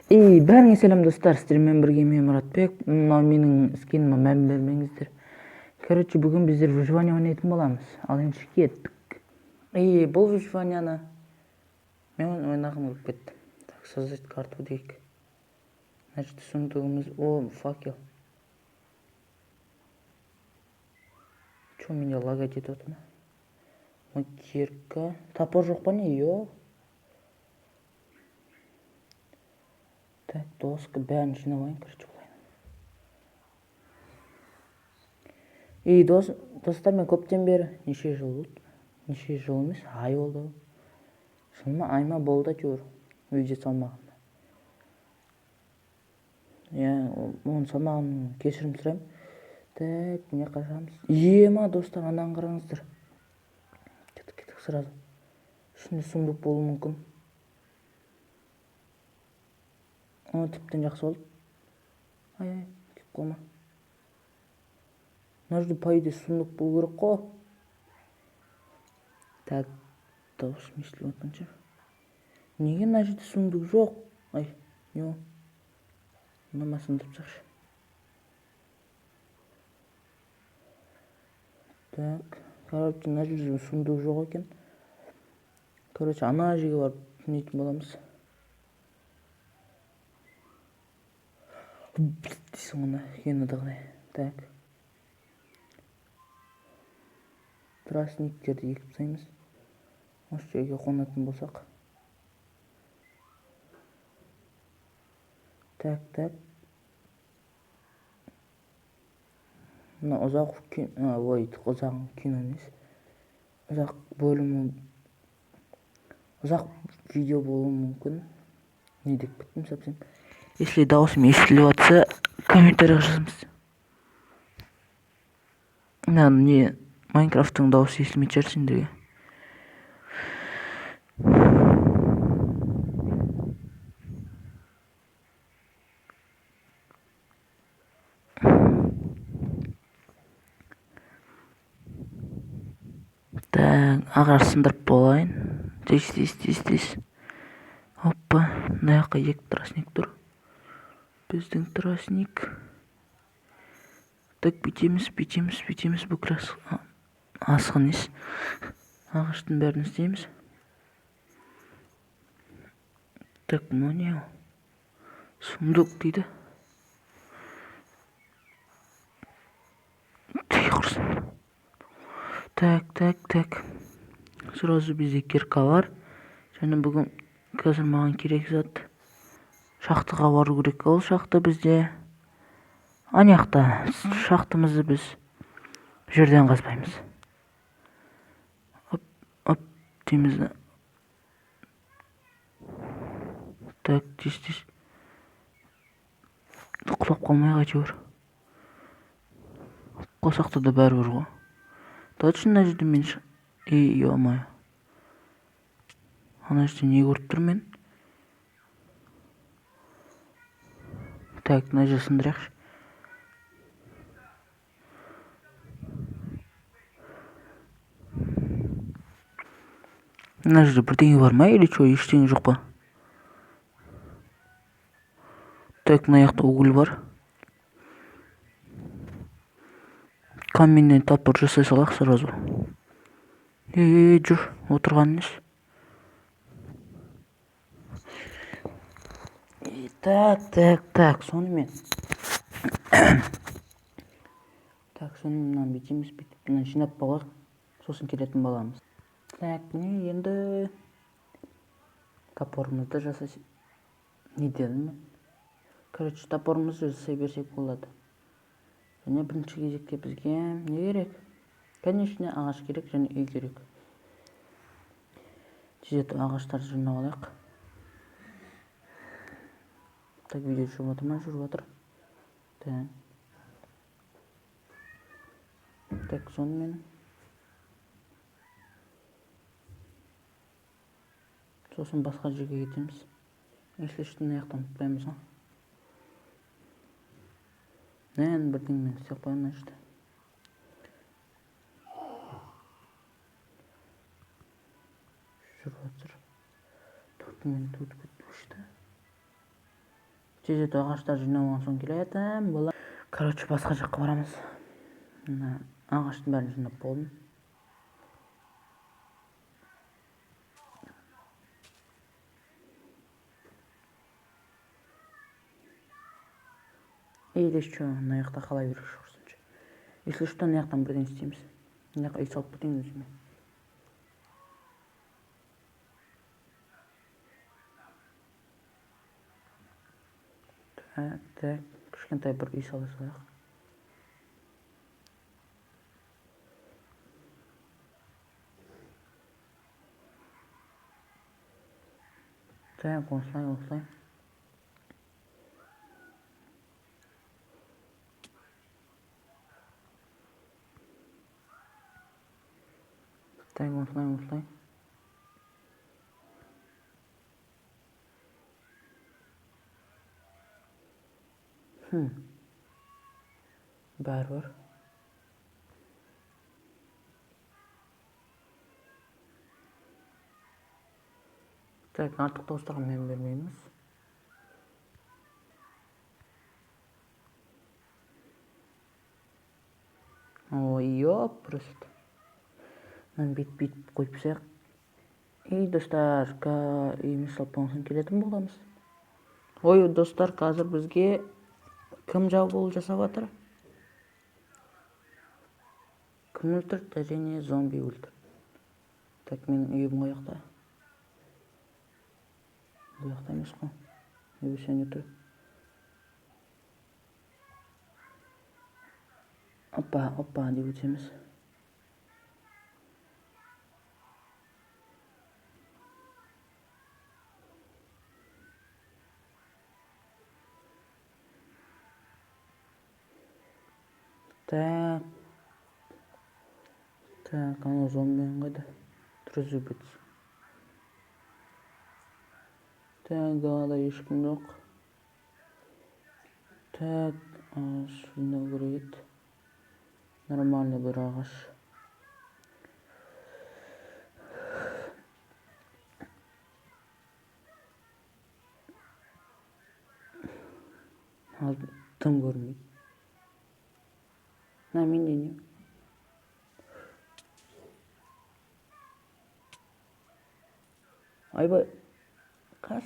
Бәріңе сәлем достар, сіздермен бірге мен Мұратбек. Мынау менің скиніме мән бермеңіздер. Бүгін біздер выживание ойнайтын боламыз. Ал енді кеттік. Бұл выживанияны мен ойнағым келіп кетті. Так, создать карту дейік. Значит, сундугымыз... факел. Чё, менде лага жетіп отыр ма? Матерка. Топор жоқ па не? Так, доска, бәрін жинап алайын, достар, мен көптен бері, неше жыл болды? Неше жыл емес, ай болды. Жыл ма, ай ма болды әйтеуір видео салмағанда. Оның салмағын кешірім сұраймын. Так, не қашамыз? Ма, достар, анан қараңыздар. Кеттік сразу. Ішінде сундук болуы мүмкін. Тіптен жақсы болды. Кеп қалма. Мына жерде по идее сундук болу керек қой. Так, дауыс естіліп отқанша. Неге мына жерде сундук жоқ? Не ол? Ұнамасын тапсақшы. Так, мына жерде сундук жоқ екен. Ана жерге барып нетін боламыз. Дейсің ғана, дағдай. Так. Тростниктерді екіп тастаймыз. Осы жерге қонатын болсақ. Так. Мына ұзақ кино емес. Ұзақ бөлімі... Ұзақ видео болуы мүмкін. Не деп біттім совсем. Если дауысым естіліп жатса, комментарийға жазыңыз. Не Майнкрафттың дауысы естілмейтін шығар сендерге. Так, ағаш сындырып болайын. Тез. Опа, мына жаққа екі тростник тұр. Біздің тростник. Так, бүйтеміз. Бүкіл асығын ес. Ағаштың бәрін істейміз. Так, мынау не? Сундук дейді. Так. Сразу бізде кирка бар. Және бүгін қазір маған керек зат. Шахтаға бару керек. Ол шахта бізде... Анияқта шахтымызды біз жерден қазбаймыз. Оп, дейміз. Так, тез. Құлап қалмай қайтеуір. Қосақты да бәрі бар ғой. Точно мына жерде мен... Ё-моё. Ана жерде не көріп тұр мен? Так, мына жерде сындырайықшы. Мына жерде бірдеңе бар ма? Или что, ештеңе жоқ па? Так, мына жақта уголь бар. Каменный топор жасай салақ сразу. Жүр, отырған емес. Так, сонымен. Так, сонымен бүйтеміз. Жинап болар. Сосын келетін боламыз. Так, не енді топорымызды жасай... Не дедім мен? Топорымызды жасай берсек болады. Және бірінші кезекте бізге не керек? Конечно, ағаш керек және үй керек. Тезет ағаштарды жинап алайық. Так, видео жүріп отыр ма? Жүріп отыр. Так, сонымен. Сосын басқа жерге кетеміз. Если шын аяқтан ұтпаймыз, ға? Бірдеңмен істеп қойын ашты. Жүріп отыр. Тут кетіп үшті. тез ағаштар жинап алған соң келетін бола. Короче, басқа жаққа барамыз. Мына ағаштың бәрін жинап болдым. Или что, мына жақта қалай беруші құрсыншы. Если что, мына жақтан бірден істейміз. Мына жаққа үй салып кетейін өзіме. Так, кішкентай бір үй сала салайық. Так, осылай. Так, осылай. Бәрі бар. Так, артық достарға мен бермейміз. Ой, ёп, просто. Мен бет қойып саяқ. Достар, үйіміз салып болған келетін боламыз. Ой, достар, қазір бізге кім жау жасап жатыр? Кім өлтірді және зомби өлтірді. Так, менің үйім қояқта. Бұл жақта емес қой. Өбесен өтір. Опа, деп өтеміз. Так, ана зомбиін қайда? Трезубец. Так, далада ешкім жоқ. Так, ағаш жинау керек еді. Нормальный бір ағаш. Тым көрмейді. Мен денем. Айбай, қаш.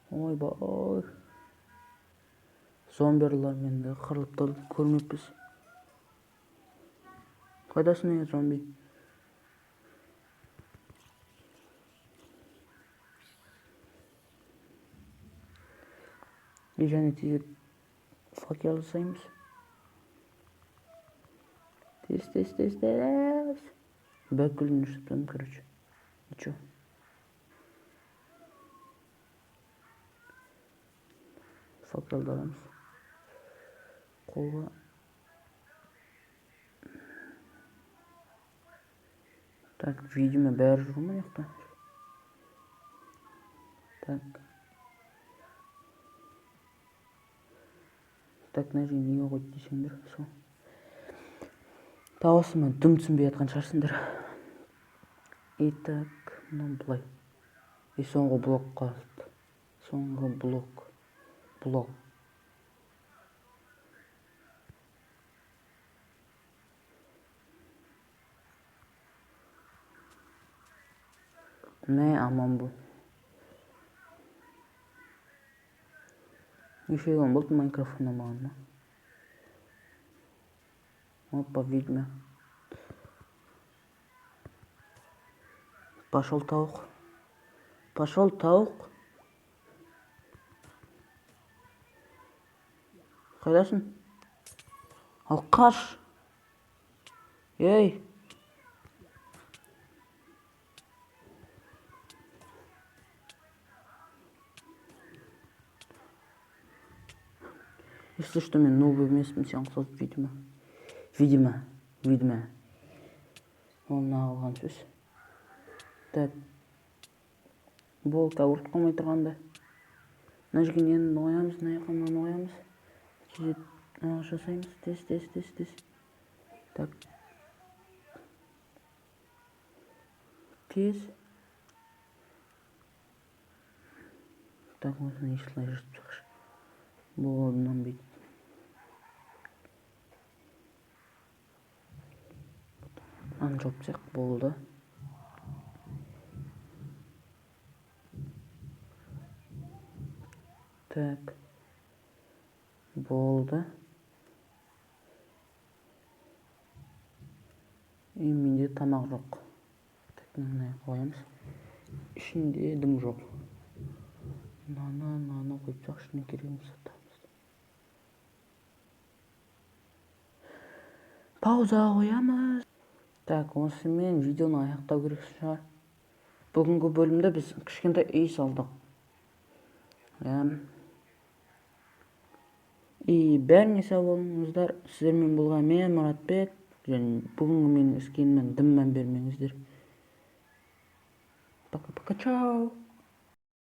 Ойбай. Зомберлар менді қырылып көрмеппіз. Қайдасың зомби? Және тезек факел жасаймыз. Тез. Бәкілін ұштым, короче. Ничего. Факелді аламыз. Қолға. Так, видимо, бәрі жүр ма яқта? Так, мына жерге неге қойды десеңдер, сол. Дауысыма дүм түсінбей жатқан шығарсыңдар. Так, мынау бұлай. Соңғы блок қалды. Соңғы блок. Не, аман бұл. Еще он был Майнкрафт на мама. Опа, ведьма. Пошел тауық. Қайдасың? Ал қаш. Ей. Если что, мен новый емеспін, сен қосылып, видимо. Оны алған сөз. Так. Бұл кәуірт қылмай тұрғанда. Мына жерге нені қоямыз, мына жаққа мынаны қоямыз. Тез ағаш жасаймыз. Тез. Так. Тез. Так осыны ешілай жүріп чықшы. Болдынан бейт. Аны жоп чек болды. Так. Болды. Менде тамақ жоқ. Так, мынай қоямыз. Ішінде дым жоқ. Наны қойып жақшы не керегін сатамыз. Пауза қоямыз. Так, осымен видеоны аяқтау керек шығар. Бүгінгі бөлімде біз кішкентай үй салдық. Бәріңе сау болыңыздар. Сіздермен болған мен Мұратбек. Және бүгінгі менің іскенімен дым мән бермеңіздер. Пока-пока, чау.